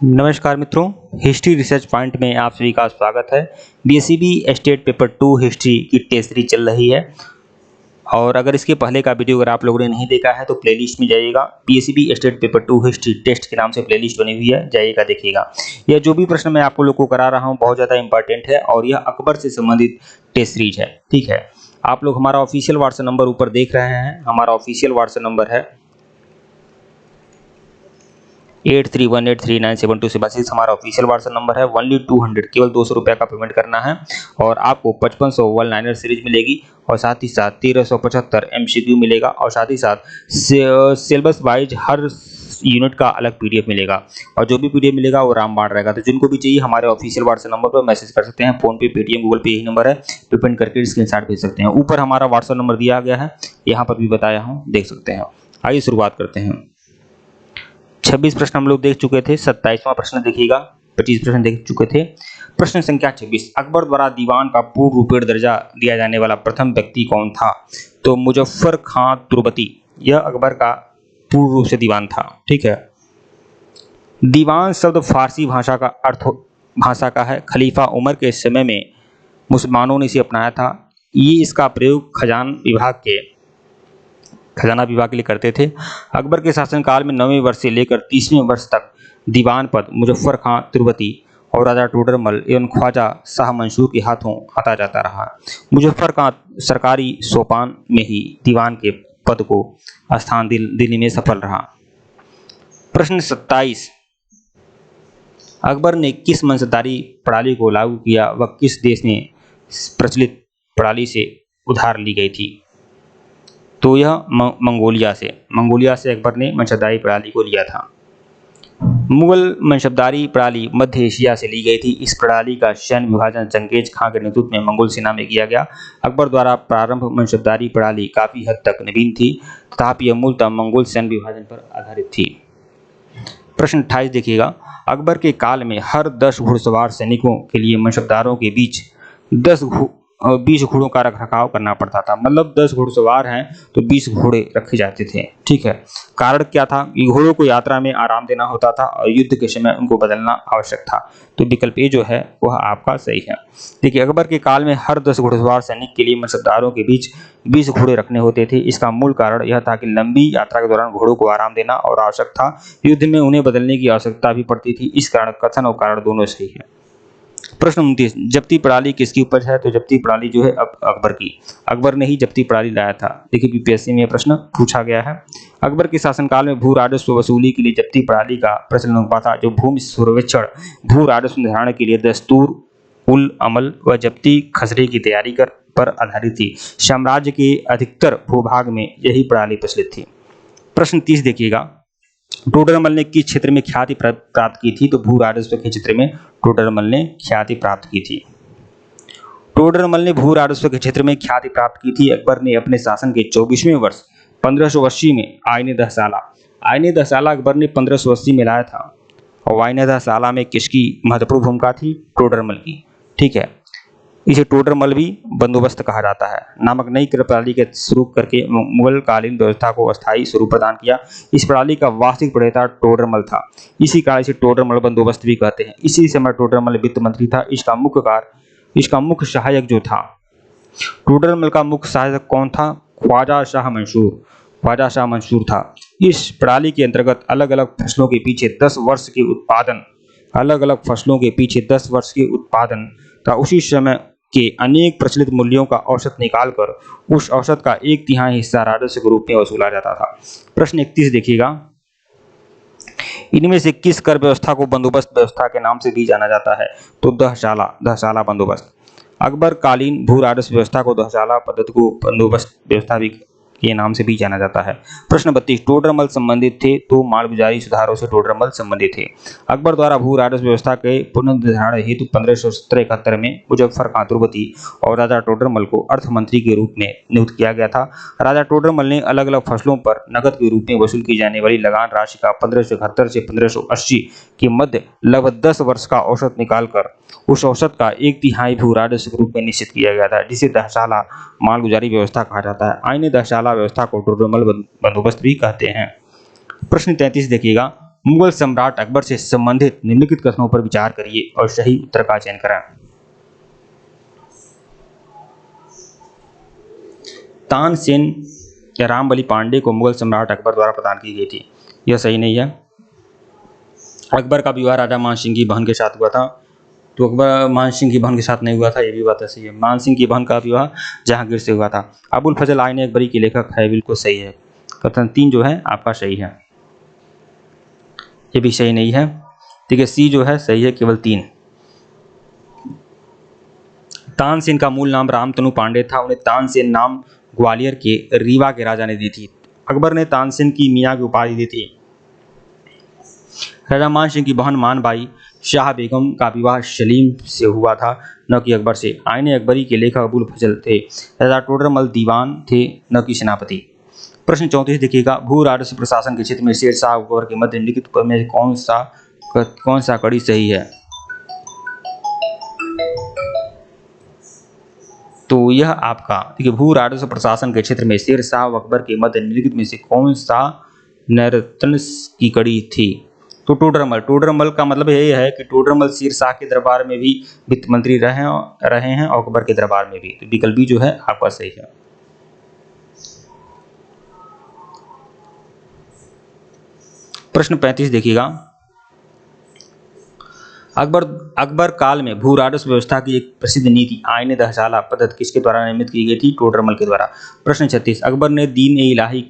नमस्कार मित्रों, history research point में आप सभी का स्वागत है। बीएसईबी स्टेट पेपर 2 हिस्ट्री की टेस्ट सीरीज चल रही है और अगर इसके पहले का वीडियो अगर आप लोगों ने नहीं देखा है तो प्लेलिस्ट में जाइएगा। BSEB state paper 2 history test के नाम से प्लेलिस्ट बनी हुई है, जाइएगा देखिएगा। यह जो भी प्रश्न मैं आपको लोग को करा रहा हूँ बहुत ज़्यादा इंपॉर्टेंट है और यह अकबर से संबंधित टेस्ट सीरीज है। ठीक है, आप लोग हमारा ऑफिशियल व्हाट्सएप नंबर ऊपर देख रहे हैं। हमारा ऑफिशियल व्हाट्सएप नंबर है 8318397276। हमारा ऑफिशियल व्हाट्सएप नंबर है। ओनली 200, केवल 200 रुपये का पेमेंट करना है और आपको 5500 वन लाइनर सीरीज मिलेगी और साथ ही साथ 1375 एमसीक्यू मिलेगा और साथ ही साथ सिलेबस वाइज हर यूनिट का अलग पीडीएफ मिलेगा और जो भी पीडीएफ मिलेगा वो रामबाण रहेगा। तो जिनको भी चाहिए हमारे ऑफिशियल व्हाट्सएप नंबर पर मैसेज कर सकते हैं। फोन पे, पेटीएम, गूगल पे यही नंबर है, पेमेंट करके स्क्रीनशॉट भेज सकते हैं। ऊपर हमारा व्हाट्सएप नंबर दिया गया है, यहाँ पर भी बताया हूँ, देख सकते हैं। आइए शुरुआत करते हैं। 26 प्रश्न हम लोग देख चुके थे। 27वां प्रश्न देखिएगा। 25 प्रश्न देख चुके थे। प्रश्न संख्या 26, अकबर द्वारा दीवान का पूर्ण रूपेण दर्जा दिया जाने वाला प्रथम व्यक्ति कौन था? तो मुजफ्फर खां तुर्बती, यह अकबर का पूर्ण रूप से दीवान था। ठीक है। दीवान शब्द फारसी भाषा का है। खलीफा उमर के समय में मुसलमानों ने इसे अपनाया था। ये इसका प्रयोग खजाना विभाग के लिए करते थे। अकबर के शासनकाल में 9वें वर्ष से लेकर 30वें वर्ष तक दीवान पद मुजफ्फर खां तुर्बती और राजा टोडरमल एवं ख्वाजा शाह मंसूर के हाथों आता जाता रहा। मुजफ्फर खां सरकारी सोपान में ही दीवान के पद को स्थान दिल्ली में सफल रहा। प्रश्न 27, अकबर ने किस मंशदारी प्रणाली को लागू किया? वह किस देश में प्रचलित प्रणाली से उधार ली गई थी? तो यह मंगोलिया से अकबर ने मंशदारी प्रणाली को लिया था। मुगल मंशदारी प्रणाली मध्य एशिया से ली गई थी। इस प्रणाली का सैन्य विभाजन चंगेज खां के नेतृत्व में मंगोल सेना में किया गया। अकबर द्वारा प्रारंभ मंशदारी प्रणाली काफी हद तक नवीन थी, तथापि यह मूलतः मंगोल सैन्य विभाजन पर आधारित थी। प्रश्न 28 देखिएगा। अकबर के काल में हर 10 घुड़सवार सैनिकों के लिए मंशबदारों के बीच 20 घोड़ों का रखरखाव करना पड़ता था। मतलब 10 घुड़सवार हैं तो 20 घोड़े रखे जाते थे। ठीक है। कारण क्या था कि घोड़ों को यात्रा में आराम देना होता था और युद्ध के समय उनको बदलना आवश्यक था। तो विकल्प ए जो है वह आपका सही है। देखिए, अकबर के काल में हर 10 घुड़सवार सैनिक के लिए मंशबदारों के बीच 20 घोड़े रखने होते थे। इसका मूल कारण यह था कि लंबी यात्रा के दौरान घोड़ों को आराम देना और आवश्यक था, युद्ध में उन्हें बदलने की आवश्यकता भी पड़ती थी। इस कारण कथन और कारण दोनों सही है। प्रश्न 29, जब्ती प्रणाली किसकी उपज है? तो जब्ती प्रणाली जो है अकबर की। अकबर ने ही जब्ती प्रणाली लाया था। देखिए, बीपीएससी में यह प्रश्न पूछा गया है। अकबर के शासनकाल में भू राजस्व वसूली के लिए जब्ती प्रणाली का प्रचलन हुआ था, जो भूमि सर्वेक्षण, भू राजस्व निर्धारण के लिए दस्तूर उल अमल व जब्ती खसरे की तैयारी पर आधारित थी। साम्राज्य के अधिकतर भूभाग में यही प्रणाली प्रचलित थी। प्रश्न 30 देखिएगा। टोडरमल ने किस क्षेत्र में ख्याति प्राप्त की थी? तो भू राजस्व के क्षेत्र में टोडरमल ने ख्याति प्राप्त की थी। टोडरमल ने भू राजस्व के क्षेत्र में ख्याति प्राप्त की थी। अकबर ने अपने शासन के 24वें वर्ष 1580 में आईने दहसाला अकबर ने 1580 में लाया था और आईने दहसाला में किसकी महत्वपूर्ण भूमिका थी? टोडरमल की। ठीक है। इसे टोडरमल भी बंदोबस्त कहा जाता है नामक नई कर प्रणाली के शुरू करके मुगल कालीन व्यवस्था को अस्थायी स्वरूप प्रदान किया। इस प्रणाली का वास्तविक प्रणेता टोडरमल था। इसी कारण इसे टोडरमल बंदोबस्त भी कहते हैं। इसी समय टोडरमल वित्त मंत्री था। इसका मुख्य सहायक जो था, टोडरमल का मुख्य सहायक कौन था? ख्वाजा शाह मंसूर था। इस प्रणाली के अंतर्गत अलग अलग फसलों के पीछे 10 वर्ष के उत्पादन का उसी समय के अनेक प्रचलित मूल्यों का औसत निकालकर उस औसत का 1/3 हिस्सा राजस्व के रूप में वसूला जाता था। प्रश्न 31 देखिएगा। इनमें से किस कर व्यवस्था को बंदोबस्त व्यवस्था के नाम से भी जाना जाता है? तो दहशाला बंदोबस्त। अकबर कालीन भू राजस्व व्यवस्था को दहशाला पद्धति को बंदोबस्त व्यवस्था भी के नाम से भी जाना जाता है। प्रश्न 32, टोडरमल संबंधित थे तो मालगुजारी सुधारों से टोडरमल संबंधित थे। अकबर द्वारा भू राजस्व व्यवस्था के पुनर्निर्धारण हेतु 1571 में मुजफ्फर खां तुर्बती और राजा टोडरमल को अर्थ मंत्री के रूप में नियुक्त किया गया था। राजा टोडरमल ने अलग अलग फसलों पर नकद के रूप में वसूल की जाने वाली लगान राशि का 1571 से 1580 के मध्य लगभग 10 वर्ष का औसत निकालकर उस औसत का 1/3 भू राजस्व के रूप में निश्चित किया गया था, जिसे दहशाला मालगुजारी व्यवस्था कहा जाता है। आईने दहशाला व्यवस्था को टोडरमल बंदोबस्त भी कहते हैं। प्रश्न 33 देखिएगा। मुगल सम्राट अकबर से संबंधित निम्नलिखित कथनों पर विचार करिए और सही उत्तर का चयन करें। तानसेन या रामबली पांडे को मुगल सम्राट अकबर द्वारा प्रदान की गई थी। यह सही नहीं है। अकबर का विवाह राजा मान सिंह की बहन के साथ हुआ था, तो अकबर मान सिंह की बहन के साथ नहीं हुआ था, ये भी बात सही है। मान सिंह की बहन का विवाह जहांगीर से हुआ था। अबुल फजल आइन अकबरी के लेखक है, बिल्कुल सही है। कथन 3 जो है आपका सही है, ये भी सही नहीं है। ठीक है, सी जो है सही है, केवल 3। तानसेन का मूल नाम रामतनु पांडे था। उन्हें तानसेन नाम ग्वालियर के रीवा के राजा ने दी थी। अकबर ने तानसेन की मियाँ की उपाधि दी थी। राजा मान सिंह की बहन मानबाई शाह बेगम का विवाह सलीम से हुआ था, न कि अकबर से। आईने अकबरी के लेखक अबुल फजल थे। राजा टोडरमल दीवान थे, न कि सेनापति। प्रश्न 34 देखिएगा, भू राजस्व प्रशासन के क्षेत्र में शेर शाह अकबर के मध्य निम्नलिखित में कौन सा कड़ी सही है? तो यह आपका देखिए, भू राजस्व प्रशासन के क्षेत्र में शेर शाह अकबर के मध्य निम्नलिखित में से कौन सा नर्तन की कड़ी थी? तो टोडरमल का मतलब यही है कि टोडरमल शेर शाह के दरबार में भी वित्त मंत्री रहे हैं और अकबर के दरबार में भी। तो विकल्प बी जो है आपका सही है। प्रश्न 35 देखिएगा, अकबर काल में भू राजस्व व्यवस्था की एक प्रसिद्ध नीति आईने दहशाला पद्धति किसके द्वारा निर्मित की गई थी? टोडरमल के द्वारा। प्रश्न 36, अकबर ने दीन ए इलाही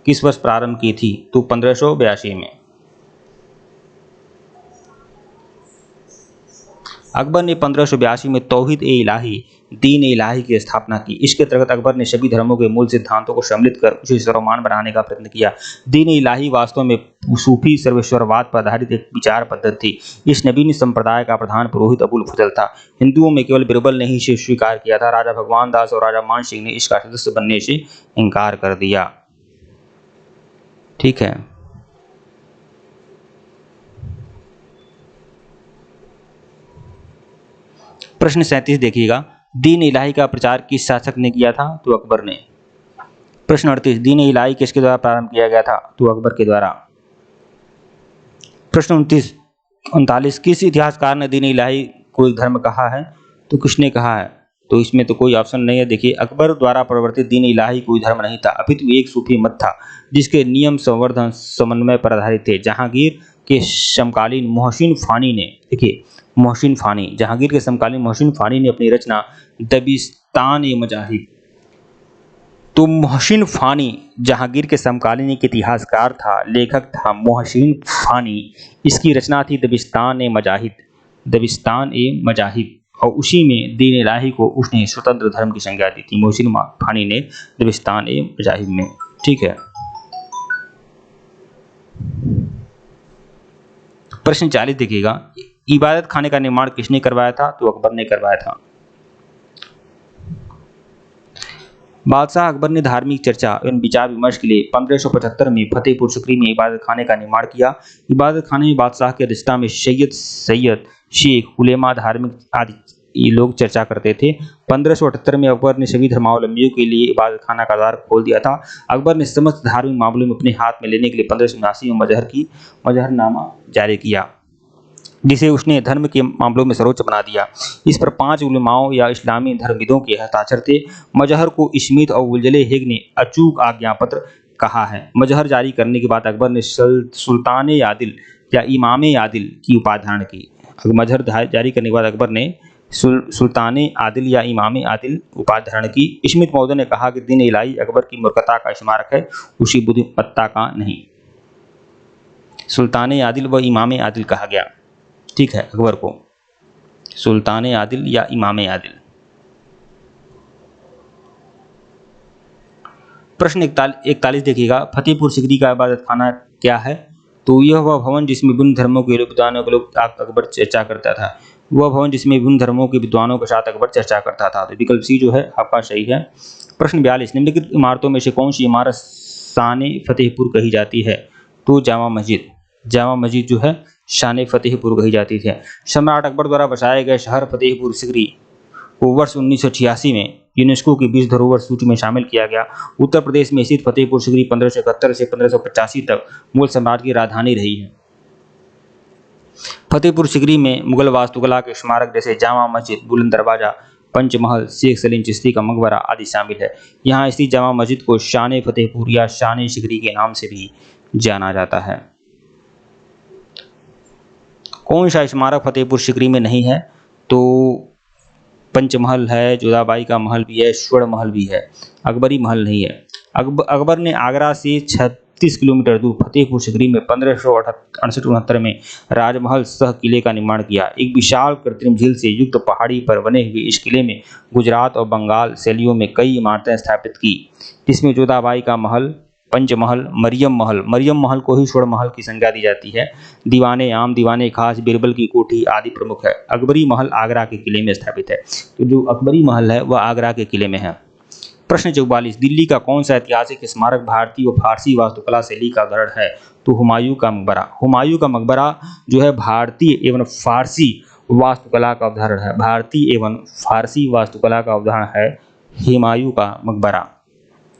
किस वर्ष प्रारंभ की थी? तो 1582 में। अकबर ने 1582 में तौहीद ए इलाही दीन ए इलाही की स्थापना की। इसके अंतर्गत अकबर ने सभी धर्मों के मूल सिद्धांतों को सम्मिलित कर उसे सर्वमान्य बनाने का प्रयत्न किया। दीन ए इलाही वास्तव में सूफी सर्वेश्वरवाद पर आधारित एक विचार पद्धति थी। इस नवीन संप्रदाय का प्रधान पुरोहित अबुल फजल था। हिंदुओं में केवल बिरबल ने ही इसे स्वीकार किया था। राजा भगवान दास और राजा मान सिंह ने इसका सदस्य बनने से इनकार कर दिया। ठीक है, प्रश्न 37 देखिएगा, दीन इलाही का प्रचार किस शासक ने किया था? तो अकबर ने। प्रश्न 38, दीन इलाही किसके द्वारा प्रारंभ किया गया था? तो अकबर के द्वारा। प्रश्न 39, किस इतिहासकार ने दीन इलाही को एक धर्म कहा है? तो किसने कहा है? तो इसमें तो कोई ऑप्शन नहीं है। देखिए, अकबर द्वारा प्रवर्तित दीन इलाही कोई धर्म नहीं था, अपितु एक सूफी मत था जिसके नियम संवर्धन समन्वय पर आधारित थे। जहांगीर के समकालीन मोहसिन फानी ने, देखिए जहांगीर के समकालीन मोहसिन फानी ने अपनी रचना दबिस्तान-ए-मजाहिब, तो मोहसिन फानी जहांगीर के समकालीन एक इतिहासकार था, लेखक था मोहसिन फानी। इसकी रचना थी दबिस्तान-ए-मजाहिब, और उसी में दीन इलाही को उसने स्वतंत्र धर्म की संज्ञा दी थी, मोहसिन फानी ने दबिस्तान-ए-मजाहिब में। ठीक है, प्रश्न 40 देखिएगा, इबादत खाने का निर्माण किसने करवाया था? तो अकबर ने करवाया था। बादशाह अकबर ने धार्मिक चर्चा एवं विचार विमर्श के लिए 1575 में फतेहपुर सिकरी में इबादत खाने का निर्माण किया। इबादत खाने में बादशाह के अध्यक्षता में सैयद, शेख, उलेमा, धार्मिक आदि ये लोग चर्चा करते थे। 1578 में अकबर ने सभी धर्मावलंबियों के लिए इबादत खाना का द्वार खोल दिया था। अकबर ने समस्त धार्मिक मामलों में अपने हाथ में लेने के लिए 1579 में मजहरनामा जारी किया, जिसे उसने धर्म के मामलों में सर्वोच्च बना दिया। इस पर 5 उलमाओं या इस्लामी धर्मविदों के हस्ताक्षर थे। मजहर को स्मिथ और उलजले हेग ने अचूक आज्ञापत्र कहा है। मजहर जारी करने के बाद अकबर ने सुल्तान आदिल या इमाम आदिल की उपाधि धारण की। मजहर जारी करने के बाद अकबर ने सुल्तान आदिल या इमाम आदिल उपाधि धारण की। स्मिथ महोदय ने कहा कि दीन इलाही अकबर की मूर्खता का स्मारक है, उसी बुद्धिमत्ता का नहीं। सुल्तान आदिल व इमाम आदिल कहा गया। ठीक है, अकबर को सुल्तान आदिल या इमाम आदिल। प्रश्न 41 देखिएगा, फतेहपुर सिकरी का इबादत खाना क्या है? तो यह वह भवन जिसमें विभिन्न धर्मों के विद्वानों के लोग अकबर चर्चा करता था। वह भवन जिसमें विभिन्न धर्मों के विद्वानों के साथ अकबर चर्चा करता था। तो विकल्प सी जो है आपका सही है। प्रश्न 42, निम्नलिखित इमारतों में से कौन सी इमारत शान फतेहपुर कही जाती है? तो जामा मस्जिद जो है शान फतेहपुर कही जाती है। सम्राट अकबर द्वारा बसाए गए शहर फतेहपुर सिकरी को वर्ष 1986 में यूनेस्को की विश्व धरोहर सूची में शामिल किया गया। उत्तर प्रदेश में स्थित फतेहपुर सीकरी 1571 से 1585 तक मुगल साम्राज्य की राजधानी रही है। फतेहपुर सीकरी में मुगल वास्तुकला के स्मारक जैसे जामा मस्जिद, बुलंद दरवाजा, पंचमहल, शेख सलीम चिश्ती का मकबरा आदि शामिल है। यहाँ स्थित जामा मस्जिद को शान फतेहपुर या शान सीकरी के नाम से भी जाना जाता है। कौन सा स्मारक फतेहपुर सीकरी में नहीं है? तो पंचमहल है, जोधाबाई का महल भी है, स्वर्ण महल भी है, अकबरी महल नहीं है। अकबर ने आगरा से 36 किलोमीटर दूर फतेहपुर सीकरी में 1568 में राजमहल सह किले का निर्माण किया। एक विशाल कृत्रिम झील से युक्त पहाड़ी पर बने हुए इस किले में गुजरात और बंगाल शैलियों में कई इमारतें स्थापित की, जिसमें जोधाबाई का महल, पंचमहल, मरियम महल को ही स्वर्ण महल की संज्ञा दी जाती है, दीवाने आम, दीवाने खास, बीरबल की कोठी आदि प्रमुख है। अकबरी महल आगरा के किले में स्थापित है। तो जो अकबरी महल है वह आगरा के किले में है। प्रश्न 44, दिल्ली का कौन सा ऐतिहासिक स्मारक भारतीय और फारसी वास्तुकला शैली का उदाहरण है? तो हुमायूं का मकबरा। हुमायूं का मकबरा जो है भारतीय एवं फारसी वास्तुकला का उदाहरण है। भारतीय एवं फारसी वास्तुकला का उदाहरण है हुमायूं का मकबरा।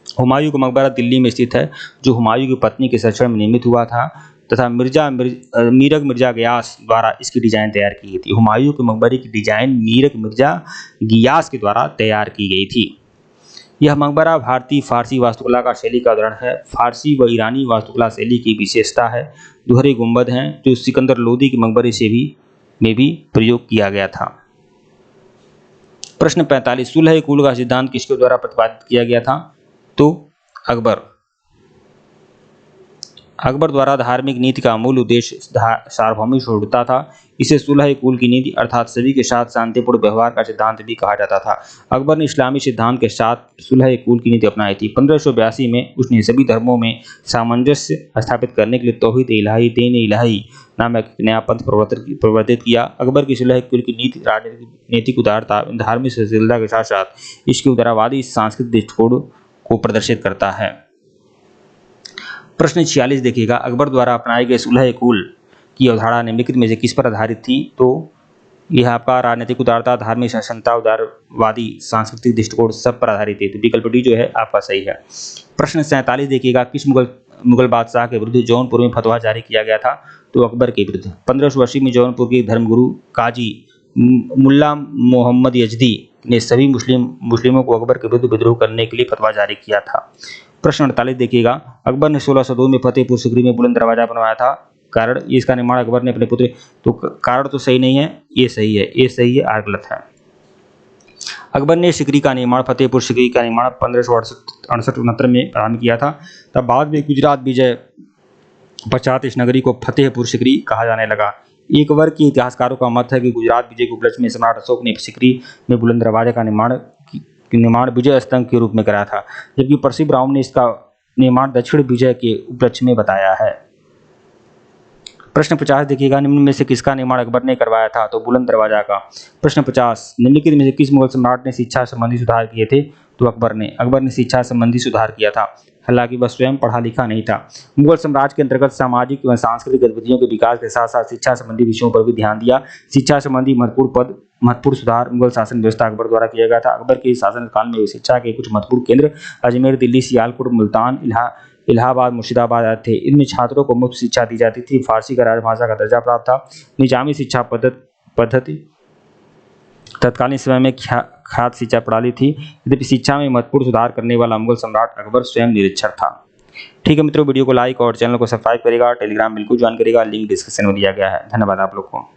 हुमायूं का मकबरा दिल्ली में स्थित है, जो हुमायूं की पत्नी के संरक्षण में निर्मित हुआ था तथा मीरक मिर्जा गियास द्वारा इसकी डिजाइन तैयार की गई थी। हुमायूं के मकबरे की डिजाइन मीरक मिर्जा गियास के द्वारा तैयार की गई थी। यह मकबरा भारतीय फारसी वास्तुकला का शैली का उदाहरण है। फारसी व ईरानी वास्तुकला शैली की विशेषता है दोहरे गुंबद हैं, जो सिकंदर लोदी के मकबरे में भी प्रयोग किया गया था। प्रश्न 45, सुलह कुल का सिद्धांत किसके द्वारा प्रतिपादित किया गया था? तो अकबर द्वारा धार्मिक नीति का मूल उद्देश्य सार्वभौमिक शुद्धता था। इसे सुलह कुल की नीति अर्थात सभी के साथ शांतिपूर्ण व्यवहार का सिद्धांत भी कहा जाता था। अकबर ने इस्लामी सिद्धांत के साथ सुलह कुल की नीति अपनाई थी। 1582 में उसने सभी धर्मों में सामंजस्य स्थापित करने के लिए तौहीद इलाही दीन इलाही नामक एक नया पंथ प्रवर्तित किया। अकबर की सुलह कुल की नीति राजनीतिक उदारता, धार्मिक सहनशीलता के साथ साथ इसकी उदारवादी सांस्कृतिक दृष्टिकोण को प्रदर्शित करता है। प्रश्न 46 देखिएगा, अकबर द्वारा अपनाए गए सुलह कुल की अवधारणा निम्नलिखित में से किस पर आधारित थी? तो यह आपका राजनीतिक उदारता, धार्मिक सहिष्णुता, उदारवादी सांस्कृतिक दृष्टिकोण सब पर आधारित है। तो विकल्प डी जो है आपका सही है। प्रश्न 47 देखिएगा, किस मुगल बादशाह के विरुद्ध जौनपुर में फतवा जारी किया गया था? तो अकबर के विरुद्ध। 1580 में जौनपुर के धर्मगुरु काजी मुल्ला मोहम्मद यजदी ने सभी मुस्लिमों को अकबर के विरुद्ध विद्रोह करने के लिए फतवा जारी किया था। प्रश्न 48 देखिएगा, अकबर ने 1602 में फतेहपुर सीकरी में बुलंद दरवाजा बनवाया था। कारण, इसका निर्माण अकबर ने अपने पुत्र, तो कारण तो सही नहीं है, ये सही है, ये सही है, आर गलत है। अकबर ने सीकरी का निर्माण, फतेहपुर सीकरी का निर्माण 1568-69 में प्रारंभ किया था। तब बाद में गुजरात विजय पश्चात इस नगरी को फतेहपुर सीकरी कहा जाने लगा। एक वर्ग के इतिहासकारों का मत है कि गुजरात विजय के उपलक्ष्य में सम्राट अशोक ने सीकरी में बुलंद दरवाजे का निर्माण विजय स्तंभ के रूप में कराया था, जबकि परशुराम ने इसका निर्माण दक्षिण विजय के उपलक्ष्य में बताया है। प्रश्न 50 देखिएगा, निम्न में से किसका निर्माण अकबर ने करवाया था? तो बुलंद दरवाजा का। प्रश्न 50, निम्नलिखित में से किस मुगल सम्राट ने शिक्षा संबंधी सुधार किए थे? तो अकबर ने शिक्षा संबंधी सुधार किया था, हालांकि वह स्वयं पढ़ा लिखा नहीं था। मुगल साम्राज्य के अंतर्गत सामाजिक व सांस्कृतिक गतिविधियों के विकास के साथ साथ शिक्षा संबंधी विषयों पर भी ध्यान दिया। शिक्षा संबंधी महत्वपूर्ण सुधार मुगल शासन व्यवस्था अकबर द्वारा किया गया था। अकबर के शासन काल में शिक्षा के कुछ महत्वपूर्ण केंद्र अजमेर, दिल्ली, सियालकोट, मुल्तान, इलाहाबाद, मुर्शिदाबाद आदि थे। इनमें छात्रों को मुफ्त शिक्षा दी जाती थी। फारसी का राजभाषा का दर्जा प्राप्त था। निजामी शिक्षा पद्धति तत्कालीन समय में खाद्य शिक्षा प्रणाली थी। यद्यपि शिक्षा में महत्वपूर्ण सुधार करने वाला मुगल सम्राट अकबर स्वयं निरक्षर था। ठीक है मित्रों, वीडियो को लाइक और चैनल को सब्सक्राइब करेगा। टेलीग्राम बिल्कुल ज्वाइन करेगा, लिंक डिस्क्रिप्शन में दिया गया है। धन्यवाद आप लोग को।